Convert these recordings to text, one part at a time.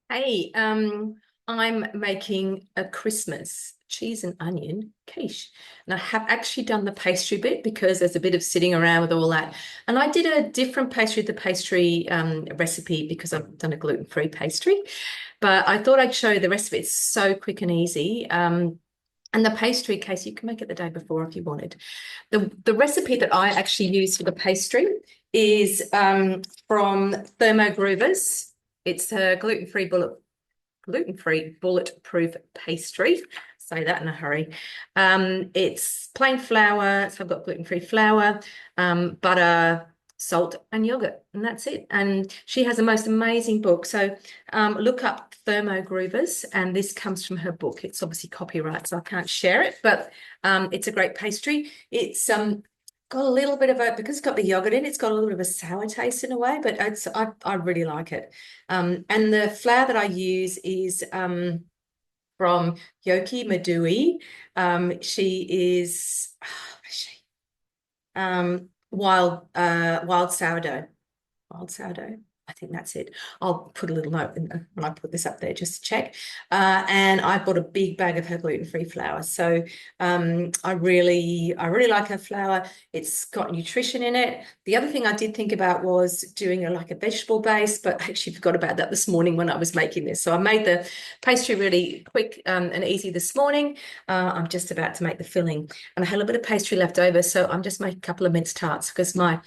Hey, I'm making a Christmas cheese and onion quiche. And I have actually done the pastry bit because there's a bit of sitting around with all that. And I did a different pastry, the pastry recipe, because I've done a gluten-free pastry. But I thought I'd show you the recipe. It's so quick and easy. And the pastry case, you can make it the day before if you wanted. The recipe that I actually use for the pastry is from Thermogroovers. It's a gluten-free bulletproof pastry. Say that in a hurry. It's plain flour, so I've got gluten-free flour, butter, salt, and yogurt, and that's it. And she has the most amazing book. So look up Thermogroovers, and this comes from her book. It's obviously copyright, so I can't share it, but it's a great pastry. It's got a little bit of a, because it's got the yogurt in, it's got a little bit of a sour taste in a way, but I really like it. And the flour that I use is from Yoki Madui. She is wild sourdough. Wild sourdough. I think that's it. I'll put a little note when I put this up there just to check. And I bought a big bag of her gluten-free flour. So I really like her flour. It's got nutrition in it. The other thing I did think about was doing like a vegetable base, but I actually forgot about that this morning when I was making this. So I made the pastry really quick and easy this morning. I'm just about to make the filling, and I had a little bit of pastry left over, so I'm just making a couple of mince tarts because my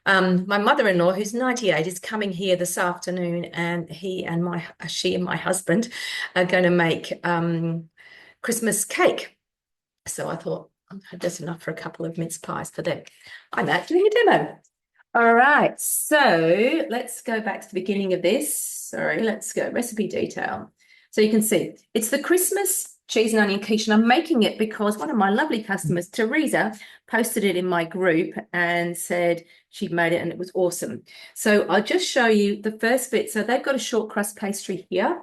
mother-in-law, who's 98, is coming here this afternoon, and she and my husband are going to make Christmas cake. So I thought I've had just enough for a couple of mince pies for them. I'm out doing a demo. All right, so let's go back to the beginning of this. Sorry, let's go recipe detail. So you can see it's the Christmas cheese and onion quiche, and I'm making it because one of my lovely customers, Teresa, posted it in my group and said she'd made it and it was awesome. So I'll just show you the first bit. So they've got a short crust pastry here.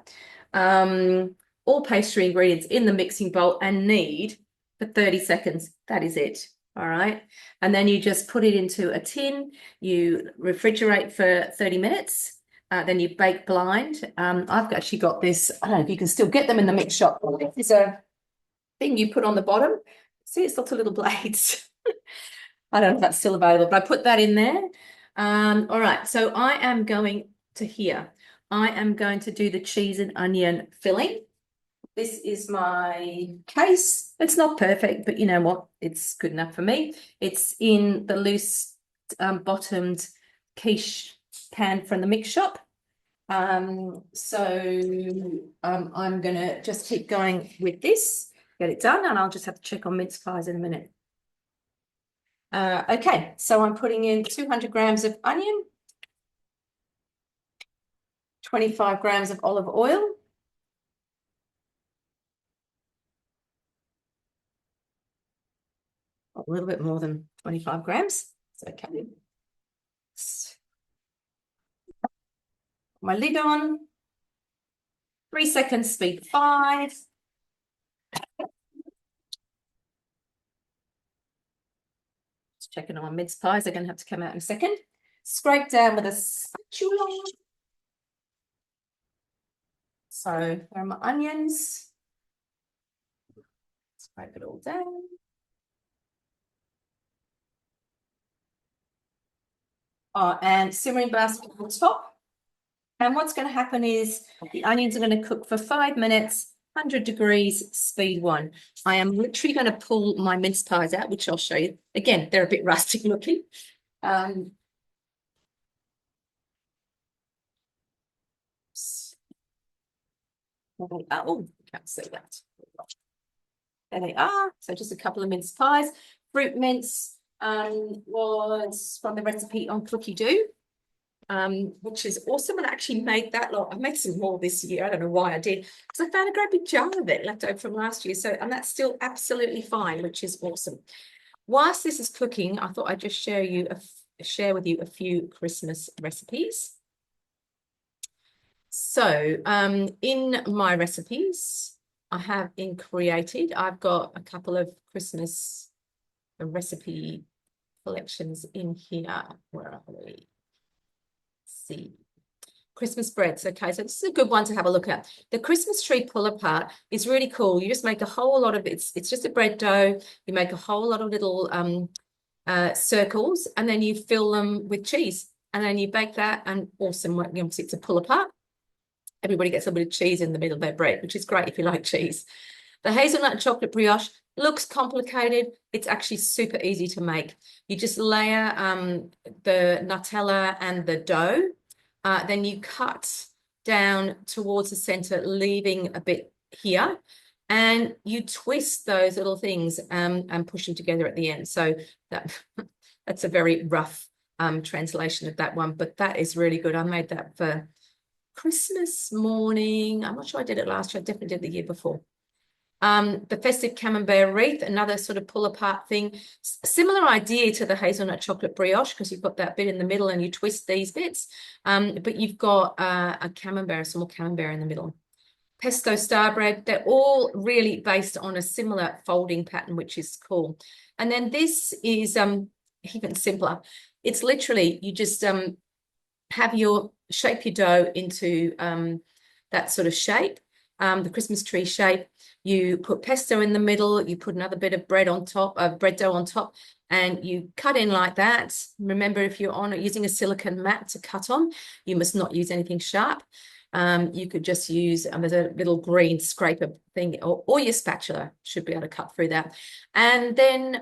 All pastry ingredients in the mixing bowl and knead for 30 seconds. That is it. All right. And then you just put it into a tin, you refrigerate for 30 minutes, then you bake blind. I've actually got this, I don't know if you can still get them in the mix shop. There's a thing you put on the bottom. See, it's lots of little blades. I don't know if that's still available, but I put that in there. All right, so I am going to here. I am going to do the cheese and onion filling. This is my case. It's not perfect, but you know what? It's good enough for me. It's in the loose bottomed quiche pan from the mix shop. I'm going to just keep going with this, get it done, and I'll just have to check on mince pies in a minute. Okay, so I'm putting in 200 grams of onion, 25 grams of olive oil, a little bit more than 25 grams. It's okay. My lid on, 3 seconds, speed 5. Just checking on my mince pies. They're going to have to come out in a second. Scrape down with a spatula. So there are my onions. Scrape it all down. And simmering basket on top. And what's going to happen is the onions are going to cook for 5 minutes, 100 degrees, speed 1. I am literally going to pull my mince pies out, which I'll show you. Again, they're a bit rustic looking. Oh, can't see that. There they are. So just a couple of mince pies. Fruit mince was from the recipe on Cookie Doo, which is awesome. And I actually made that lot. I made some more this year. I don't know why I did, because I found a great big jar of it left over from last year. So, and that's still absolutely fine, which is awesome. Whilst this is cooking, I thought I'd just share with you a few Christmas recipes. So, in my recipes, I have I've got a couple of Christmas recipe collections in here. Where are we? Let's see. Christmas breads. Okay, so this is a good one to have a look at. The Christmas tree pull apart is really cool. You just make a whole lot of it's just a bread dough. You make a whole lot of little circles, and then you fill them with cheese, and then you bake that. And awesome, it's a pull apart. Everybody gets a bit of cheese in the middle of their bread, which is great if you like cheese. The hazelnut chocolate brioche looks complicated. It's actually super easy to make. You just layer the Nutella and the dough. Then you cut down towards the center, leaving a bit here. And you twist those little things and push them together at the end. So that's a very rough translation of that one, but that is really good. I made that for Christmas morning. I'm not sure I did it last year. I definitely did the year before. The festive camembert wreath, another sort of pull apart thing. Similar idea to the hazelnut chocolate brioche, because you've got that bit in the middle and you twist these bits. But you've got a camembert, a small camembert in the middle. Pesto star bread, they're all really based on a similar folding pattern, which is cool. And then this is even simpler. It's literally, you just shape your dough into that sort of shape, the Christmas tree shape. You put pesto in the middle, you put another bit of bread on top, bread dough on top, and you cut in like that. Remember, if you're using a silicone mat to cut on, you must not use anything sharp. You could just use, there's a little green scraper thing, or your spatula should be able to cut through that. And then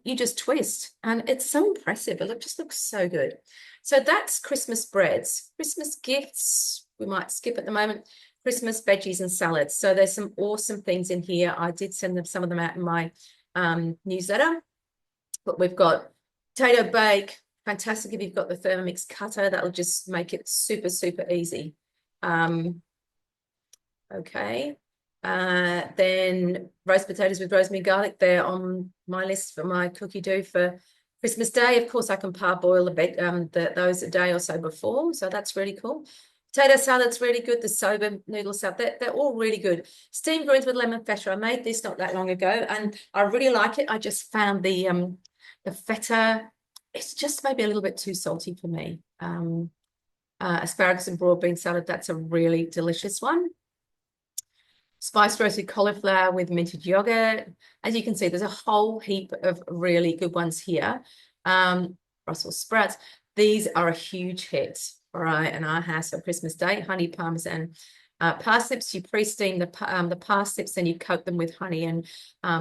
you just twist, and it's so impressive. It just looks so good. So that's Christmas breads. Christmas gifts, we might skip at the moment. Christmas veggies and salads. So there's some awesome things in here. I did send some of them out in my newsletter. But we've got potato bake. Fantastic if you've got the Thermomix cutter. That'll just make it super, super easy. Okay. Then roast potatoes with rosemary garlic. They're on my list for my cookie dough for Christmas Day. Of course, I can parboil those a day or so before. So that's really cool. Potato salad's really good. The soba noodle salad, they're all really good. Steamed greens with lemon feta. I made this not that long ago, and I really like it. I just found the feta, it's just maybe a little bit too salty for me. Asparagus and broad bean salad, that's a really delicious one. Spiced roasted cauliflower with minted yogurt. As you can see, there's a whole heap of really good ones here. Brussels sprouts. These are a huge hit, all right, in our house for Christmas Day. Honey parmesan parsnips. You pre-steam the parsnips, then you coat them with honey, and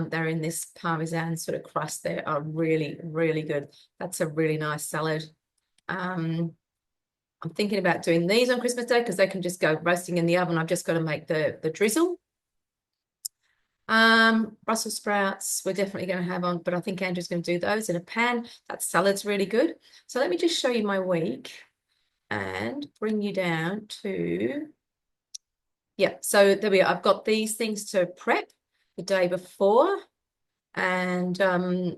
they're in this parmesan sort of crust. They are really, really good. That's a really nice salad. I'm thinking about doing these on Christmas Day because they can just go roasting in the oven. I've just got to make the drizzle. Brussels sprouts we're definitely going to have on, but I think Andrew's going to do those in a pan. That salad's really good. So let me just show you my week and bring you down to, yeah, so there we are. I've got these things to prep the day before, and I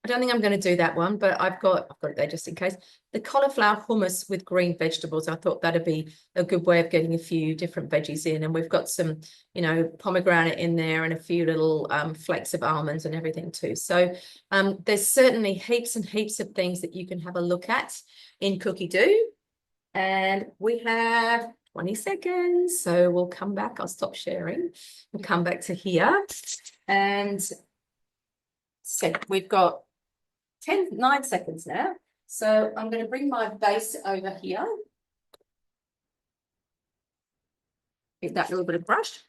don't think I'm going to do that one, but I've got it there just in case. The cauliflower hummus with green vegetables. I thought that'd be a good way of getting a few different veggies in. And we've got some, pomegranate in there and a few little flakes of almonds and everything too. So there's certainly heaps and heaps of things that you can have a look at in Cookie Doo. And we have 20 seconds. So we'll come back. I'll stop sharing. We'll come back to here. And so we've got 9 seconds now. So I'm going to bring my base over here. Get that little bit of brush.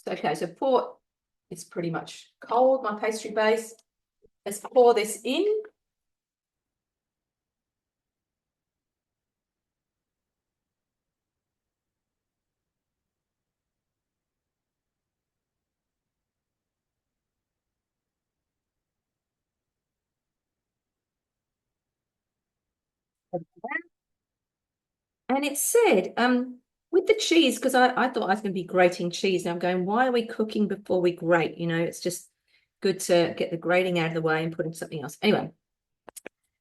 Okay, so pour, it's pretty much cold, my pastry base. Let's pour this in. And it said, with the cheese, because I thought I was going to be grating cheese. And I'm going, why are we cooking before we grate? It's just good to get the grating out of the way and put in something else. Anyway,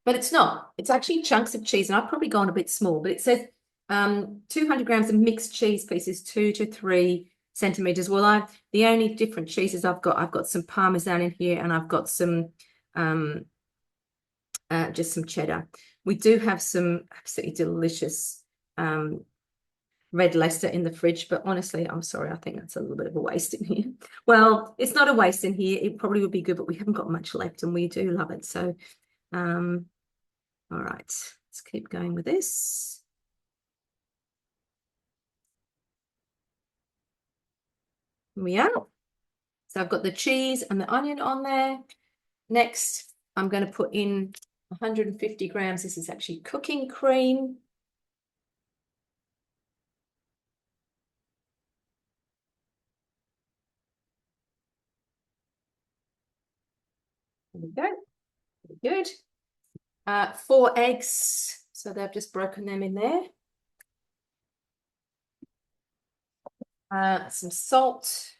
but it's not. It's actually chunks of cheese. And I've probably gone a bit small, but it says 200 grams of mixed cheese pieces, 2 to 3 centimeters. Well, the only different cheeses I've got some Parmesan in here, and I've got some just some cheddar. We do have some absolutely delicious red Leicester in the fridge, but honestly, I'm sorry, I think that's a little bit of a waste in here. Well, it's not a waste in here. It probably would be good, but we haven't got much left and we do love it. So, all right, let's keep going with this. Here we are. So I've got the cheese and the onion on there. Next, I'm going to put in 150 grams. This is actually cooking cream. There we go. Very good. 4 eggs. So they've just broken them in there. Some salt.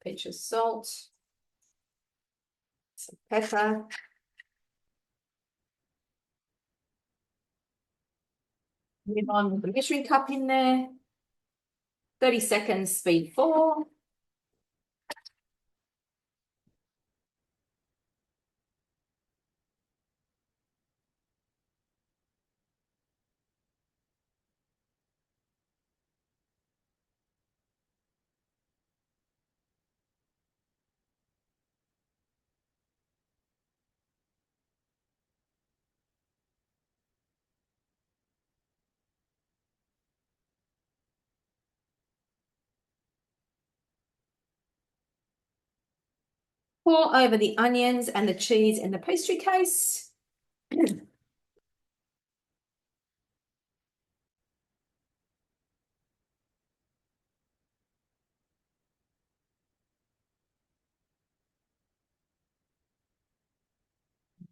Pinch of salt. Some pepper. Move on with the measuring cup in there. 30 seconds, speed 4. Pour over the onions and the cheese in the pastry case.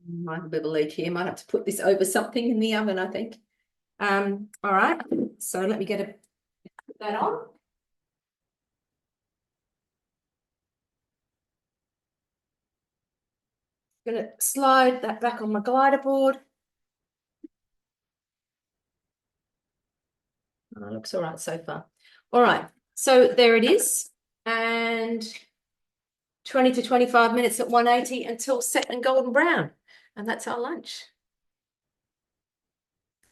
Might have a bit of a leak here. Might have to put this over something in the oven, I think. All right. So let me put that on. I'm gonna slide that back on my glider board. Oh, it looks all right so far. All right. So there it is. And 20 to 25 minutes at 180 until set and golden brown. And that's our lunch.